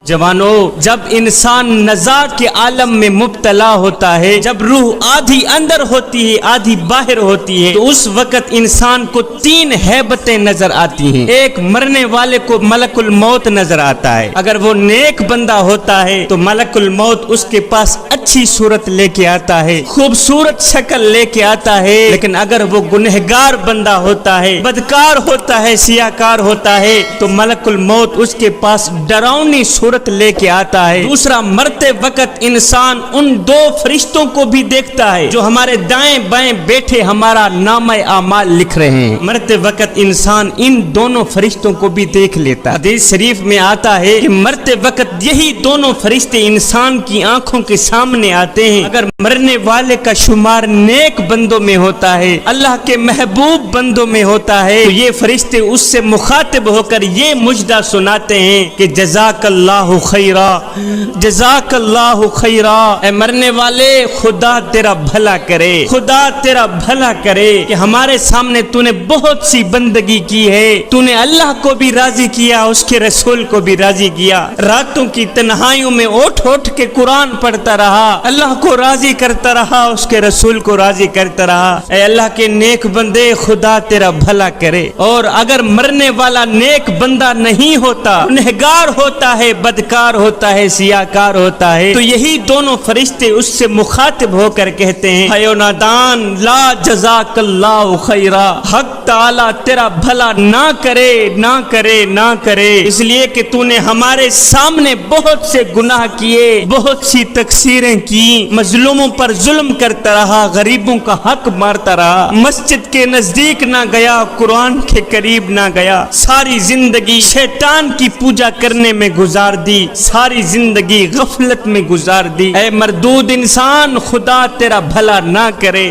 جوانوں، جب انسان نزاع کے عالم میں مبتلا ہوتا ہے، جب روح آدھی اندر ہوتی ہے آدھی باہر ہوتی ہے، تو اس وقت انسان کو تین ہیبتیں نظر آتی ہیں۔ ایک، مرنے والے کو ملک الموت نظر آتا ہے۔ اگر وہ نیک بندہ ہوتا ہے تو ملک الموت اس کے پاس اچھی صورت لے کے آتا ہے، خوبصورت شکل لے کے آتا ہے۔ لیکن اگر وہ گنہگار بندہ ہوتا ہے، بدکار ہوتا ہے، سیاکار ہوتا ہے، تو ملک الموت اس کے پاس ڈراؤنی صورت لے کے آتا ہے۔ دوسرا، مرتے وقت انسان ان دو فرشتوں کو بھی دیکھتا ہے جو ہمارے دائیں بائیں بیٹھے ہمارا نامہ اعمال لکھ رہے ہیں۔ مرتے وقت انسان ان دونوں فرشتوں کو بھی دیکھ لیتا ہے۔ حدیث شریف میں آتا ہے کہ مرتے وقت یہی دونوں فرشتے انسان کی آنکھوں کے سامنے آتے ہیں۔ اگر مرنے والے کا شمار نیک بندوں میں ہوتا ہے، اللہ کے محبوب بندوں میں ہوتا ہے، تو یہ فرشتے اس سے مخاطب ہو کر یہ مجدہ سناتے ہیں کہ جزاک اللہ خیرا، جزاک اللہ خیرا، اے مرنے والے خدا تیرا بھلا کرے، خدا تیرا بھلا کرے کہ ہمارے سامنے تو نے بہت سی بندگی کی ہے، تو نے اللہ کو بھی راضی کیا، اس کے رسول کو بھی راضی کیا، راتوں کی تنہائیوں میں اٹھ اٹھ کے قرآن پڑھتا رہا، اللہ کو راضی کرتا رہا، اس کے رسول کو راضی کرتا رہا۔ اے اللہ کے نیک بندے خدا تیرا بھلا کرے۔ اور اگر مرنے والا نیک بندہ نہیں ہوتا، گنہگار ہوتا ہے، بدکار ہوتا ہے، سیاکار ہوتا ہے، تو یہی دونوں فرشتے اس سے مخاطب ہو کر کہتے ہیں اے نادان، لا جزاک اللہ خیرا، حق تعالی تیرا بھلا نہ کرے، نہ کرے، نہ کرے، اس لیے کہ تو نے ہمارے سامنے بہت سے گناہ کیے، بہت سی تقصیریں کی، مظلوموں پر ظلم کرتا رہا، غریبوں کا حق مارتا رہا، مسجد کے نزدیک نہ گیا، قرآن کے قریب نہ گیا، ساری زندگی شیطان کی پوجا کرنے میں گزار دی، ساری زندگی غفلت میں گزار دی۔ اے مردود انسان، خدا تیرا بھلا نہ کرے،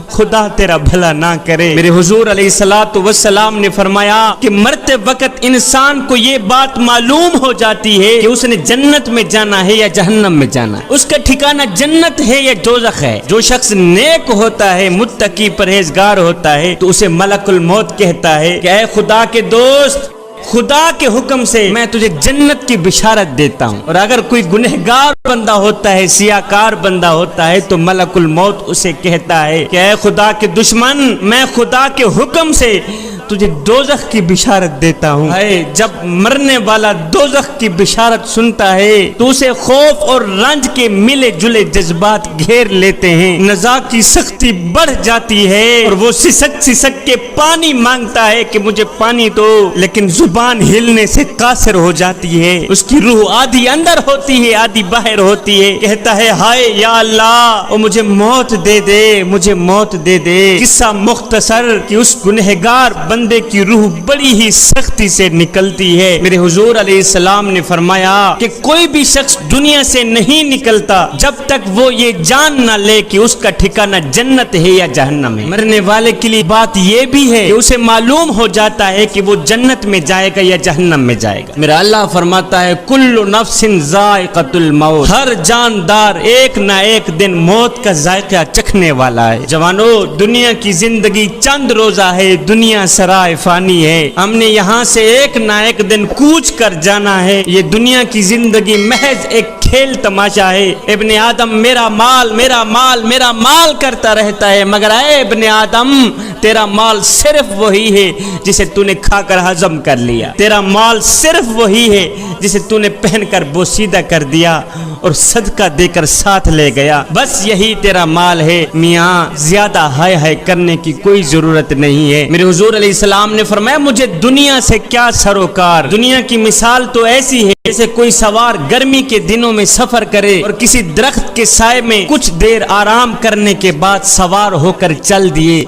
خدا تیرا بھلا نہ کرے۔ میرے حضور علیہ الصلوۃ والسلام نے فرمایا کہ مرتے وقت انسان کو یہ بات معلوم ہو جاتی ہے کہ اس نے جنت میں جانا ہے یا جہنم میں جانا ہے، اس کا ٹھکانہ جنت ہے یا دوزخ ہے۔ جو شخص نیک ہوتا ہے، متقی پرہیزگار ہوتا ہے، تو اسے ملک الموت کہتا ہے کہ اے خدا کے دوست، خدا کے حکم سے میں تجھے جنت کی بشارت دیتا ہوں۔ اور اگر کوئی گنہگار بندہ ہوتا ہے، سیاکار بندہ ہوتا ہے، تو ملک الموت اسے کہتا ہے کہ اے خدا کے دشمن، میں خدا کے حکم سے تجھے دوزخ کی بشارت دیتا ہوں۔ جب مرنے والا دوزخ کی بشارت سنتا ہے تو اسے خوف اور رنج کے ملے جلے جذبات گھیر لیتے ہیں، نزاع کی سختی بڑھ جاتی ہے اور وہ سسک سسک کے پانی مانگتا ہے کہ مجھے پانی دو، لیکن زبان ہلنے سے قاصر ہو جاتی ہے، اس کی روح آدھی اندر ہوتی ہے آدھی باہر ہوتی ہے، کہتا ہے ہائے یا اللہ، او مجھے موت دے دے، مجھے موت دے دے۔ قصہ مختصر کہ اس گنہگار بندے کی روح بڑی ہی سختی سے نکلتی ہے۔ میرے حضور علیہ السلام نے فرمایا کہ کوئی بھی شخص دنیا سے نہیں نکلتا جب تک وہ یہ جان نہ لے کہ اس کا ٹھکانہ جنت ہے یا جہنم ہے۔ مرنے والے کے لیے بات یہ بھی ہے کہ اسے معلوم ہو جاتا ہے کہ وہ جنت میں جائے گا یا جہنم میں جائے گا۔ میرا اللہ فرماتا ہے کل نفس ذائقۃ الموت، ہر جاندار ایک نہ ایک دن موت کا ذائقہ چکھنے والا ہے۔ جوانو، دنیا کی زندگی چند روزہ ہے، دنیا سرائے فانی ہے، ہم نے یہاں سے ایک نہ ایک دن کوچ کر جانا ہے۔ یہ دنیا کی زندگی محض ایک کھیل تماشا ہے۔ ابن آدم میرا مال، میرا مال، میرا مال کرتا رہتا ہے، مگر اے ابن آدم، تیرا مال صرف وہی ہے جسے تو نے کھا کر ہضم کر لیا، تیرا مال صرف وہی ہے جسے تو نے پہن کر بوسیدہ کر دیا اور صدقہ دے کر ساتھ لے گیا، بس یہی تیرا مال ہے۔ میاں، زیادہ ہائے ہائے کرنے کی کوئی ضرورت نہیں ہے۔ میرے حضور علیہ السلام نے فرمایا مجھے دنیا سے کیا سروکار۔ دنیا کی مثال تو ایسی ہے جیسے کوئی سوار گرمی کے دنوں میں سفر کرے اور کسی درخت کے سائے میں کچھ دیر آرام کرنے کے بعد سوار ہو کر چل دیے۔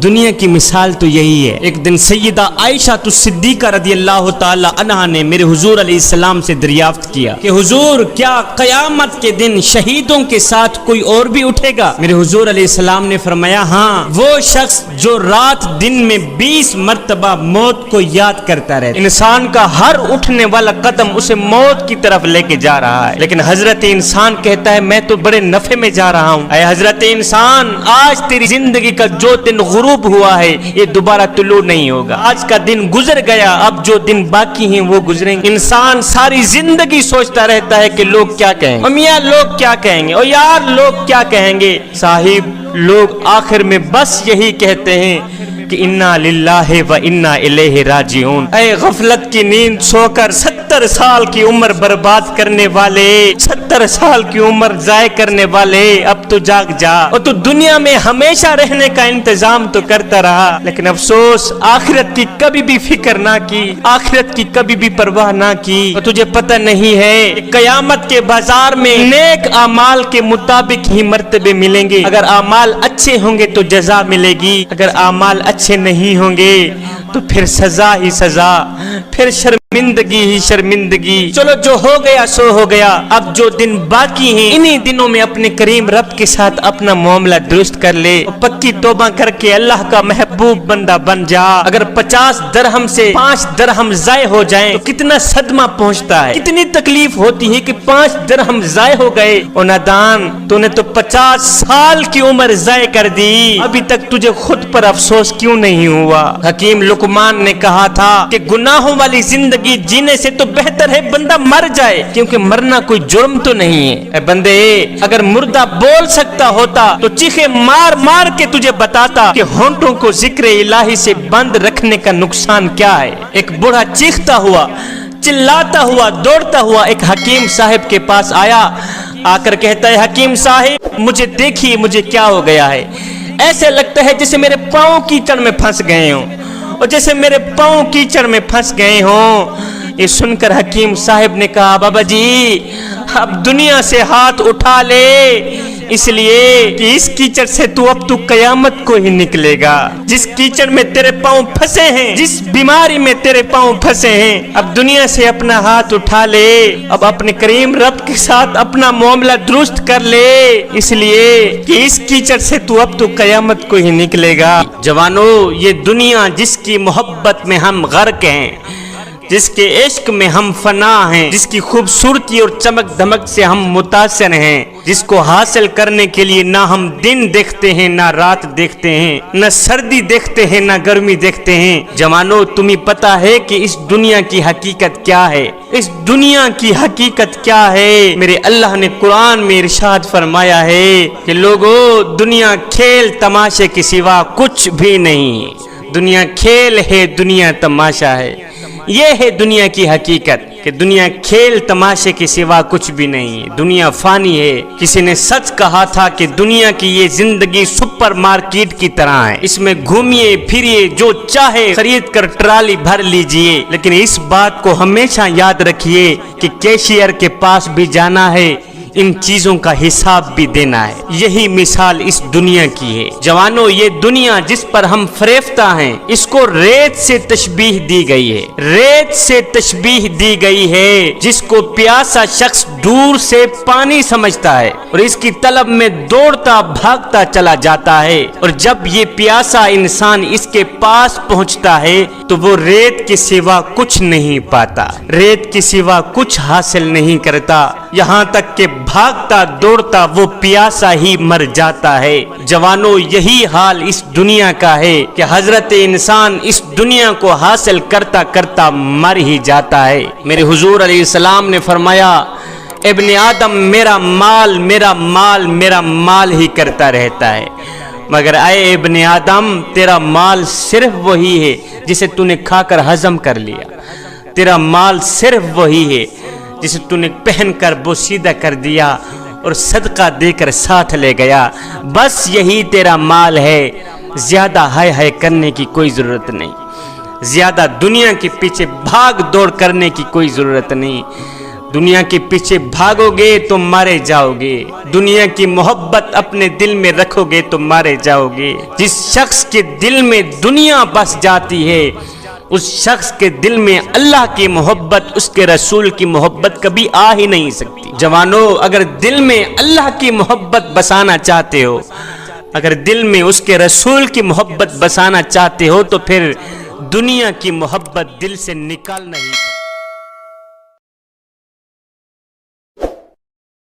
دنیا کی مثال تو یہی ہے۔ ایک دن سیدہ عائشہ صدیقہ رضی اللہ تعالی عنہا نے میرے حضور علیہ السلام سے دریافت کیا کہ حضور، کیا قیامت کے دن شہیدوں کے ساتھ کوئی اور بھی اٹھے گا؟ میرے حضور علیہ السلام نے فرمایا ہاں، وہ شخص جو رات دن میں 20 مرتبہ موت کو یاد کرتا رہتا۔ انسان کا ہر اٹھنے والا قدم اسے موت کی طرف لے کے جا رہا ہے، لیکن حضرت انسان کہتا ہے میں تو بڑے نفع میں جا رہا ہوں۔ اے حضرت انسان، آج تیری زندگی کا جو دن غروب ہوا ہے یہ دوبارہ طلوع نہیں ہوگا۔ آج کا دن گزر گیا، اب جو دن باقی ہیں وہ گزریں گے۔ انسان ساری زندگی سوچتا رہتا ہے کہ لوگ کیا کہیں گے، میاں لوگ کیا کہیں گے، اور یار لوگ کیا کہیں گے۔ صاحب، لوگ آخر میں بس یہی کہتے ہیں کہ انا للہ و انا الیہ راجعون۔ اے غفلت کی نیند سو کر 70 سال کی عمر برباد کرنے والے، 70 سال کی عمر ضائع کرنے والے، اب تو جاگ جا۔ اور تو دنیا میں ہمیشہ رہنے کا انتظام تو کرتا رہا، لیکن افسوس آخرت کی کبھی بھی فکر نہ کی، آخرت کی کبھی بھی پرواہ نہ کی۔ اور تجھے پتہ نہیں ہے قیامت کے بازار میں نیک اعمال کے مطابق ہی مرتبے ملیں گے۔ اگر اعمال اچھے ہوں گے تو جزا ملے گی، اگر اعمال اچھے نہیں ہوں گے تو پھر سزا ہی سزا، پھر شرمندگی ہی شرمندگی۔ چلو جو ہو گیا سو ہو گیا، اب جو دن باقی ہیں انہی دنوں میں اپنے کریم رب کے ساتھ اپنا معاملہ درست کر لے، پکی توبہ کر کے اللہ کا محبوب بندہ بن جا۔ اگر 50 درہم سے 5 درہم ضائع ہو جائیں تو کتنا صدمہ پہنچتا ہے، کتنی تکلیف ہوتی ہے کہ 5 درہم ضائع ہو گئے۔ اور نادان، تو نے تو 50 سال کی عمر ضائع کر دی، ابھی تک تجھے خود پر افسوس کیوں نہیں ہوا؟ حکیم لقمان نے کہا تھا کہ گناہوں والی زندگی جینے سے تو بہتر ہے بندہ مر جائے، کیونکہ مرنا کوئی جرم تو نہیں ہے۔ اے بندے، اگر مردہ بول سکتا ہوتا تو چیخے مار مار کے تجھے بتاتا کہ ہونٹوں کو ذکر الہی سے بند رکھنے کا نقصان کیا ہے۔ ایک بوڑھا چیختا ہوا، چلاتا ہوا، دوڑتا ہوا ایک حکیم صاحب کے پاس آیا، آ کر کہتا ہے حکیم صاحب مجھے دیکھیے مجھے کیا ہو گیا ہے، ایسے لگتا ہے جیسے میرے پاؤں کیچڑ میں پھنس گئے ہوں، اور جیسے میرے پاؤں کیچڑ میں پھنس گئے ہوں۔ یہ سن کر حکیم صاحب نے کہا بابا جی اب دنیا سے ہاتھ اٹھا لے، اس لیے کہ اس کیچڑ سے اب تو قیامت کو ہی نکلے گا۔ جس کیچڑ میں تیرے پاؤں پھنسے ہیں، جس بیماری میں تیرے پاؤں پھنسے ہیں، اب دنیا سے اپنا ہاتھ اٹھا لے، اب اپنے کریم رب کے ساتھ اپنا معاملہ درست کر لے، اس لیے کہ اس کیچڑ سے اب تو قیامت کو ہی نکلے گا۔ جوانو، یہ دنیا جس کی محبت میں ہم غرق ہیں، جس کے عشق میں ہم فنا ہیں، جس کی خوبصورتی اور چمک دمک سے ہم متاثر ہیں، جس کو حاصل کرنے کے لیے نہ ہم دن دیکھتے ہیں نہ رات دیکھتے ہیں، نہ سردی دیکھتے ہیں نہ گرمی دیکھتے ہیں۔ جوانو، تمہیں پتا ہے کہ اس دنیا کی حقیقت کیا ہے؟ اس دنیا کی حقیقت کیا ہے؟ میرے اللہ نے قرآن میں ارشاد فرمایا ہے کہ لوگو، دنیا کھیل تماشے کے سوا کچھ بھی نہیں۔ دنیا کھیل ہے، دنیا تماشا ہے۔ یہ ہے دنیا کی حقیقت کہ دنیا کھیل تماشے کے سوا کچھ بھی نہیں، دنیا فانی ہے۔ کسی نے سچ کہا تھا کہ دنیا کی یہ زندگی سپر مارکیٹ کی طرح ہے، اس میں گھومیے پھریے، جو چاہے خرید کر ٹرالی بھر لیجئے، لیکن اس بات کو ہمیشہ یاد رکھیے کہ کیشیئر کے پاس بھی جانا ہے، ان چیزوں کا حساب بھی دینا ہے۔ یہی مثال اس دنیا کی ہے۔ جوانو، یہ دنیا جس پر ہم فریفتہ ہیں، اس کو ریت سے تشبیہ دی گئی ہے، ریت سے تشبیہ دی گئی ہے، جس کو پیاسا شخص دور سے پانی سمجھتا ہے اور اس کی طلب میں دوڑتا بھاگتا چلا جاتا ہے، اور جب یہ پیاسا انسان اس کے پاس پہنچتا ہے تو وہ ریت کے سوا کچھ نہیں پاتا، ریت کے سوا کچھ حاصل نہیں کرتا، یہاں تک کہ بھاگتا دوڑتا وہ پیاسا ہی مر جاتا ہے۔ جوانو، یہی حال اس دنیا کا ہے کہ حضرت انسان اس دنیا کو حاصل کرتا کرتا مر ہی جاتا ہے۔ میرے حضور علیہ السلام نے فرمایا ابن آدم میرا مال میرا مال میرا مال ہی کرتا رہتا ہے، مگر اے ابن آدم تیرا مال صرف وہی ہے جسے تو نے کھا کر ہضم کر لیا، تیرا مال صرف وہی ہے جسے تو نے پہن کر بوسیدہ کر دیا اور صدقہ دے کر ساتھ لے گیا، بس یہی تیرا مال ہے۔ زیادہ ہائے ہائے کرنے کی کوئی ضرورت نہیں، زیادہ دنیا کے پیچھے بھاگ دوڑ کرنے کی کوئی ضرورت نہیں۔ دنیا کے پیچھے بھاگو گے تو مارے جاؤ گے، دنیا کی محبت اپنے دل میں رکھو گے تو مارے جاؤ گے۔ جس شخص کے دل میں دنیا بس جاتی ہے، اس شخص کے دل میں اللہ کی محبت، اس کے رسول کی محبت کبھی آ ہی نہیں سکتی۔ جوانو، اگر دل میں اللہ کی محبت بسانا چاہتے ہو، اگر دل میں اس کے رسول کی محبت بسانا چاہتے ہو تو پھر دنیا کی محبت دل سے نکالنا ہی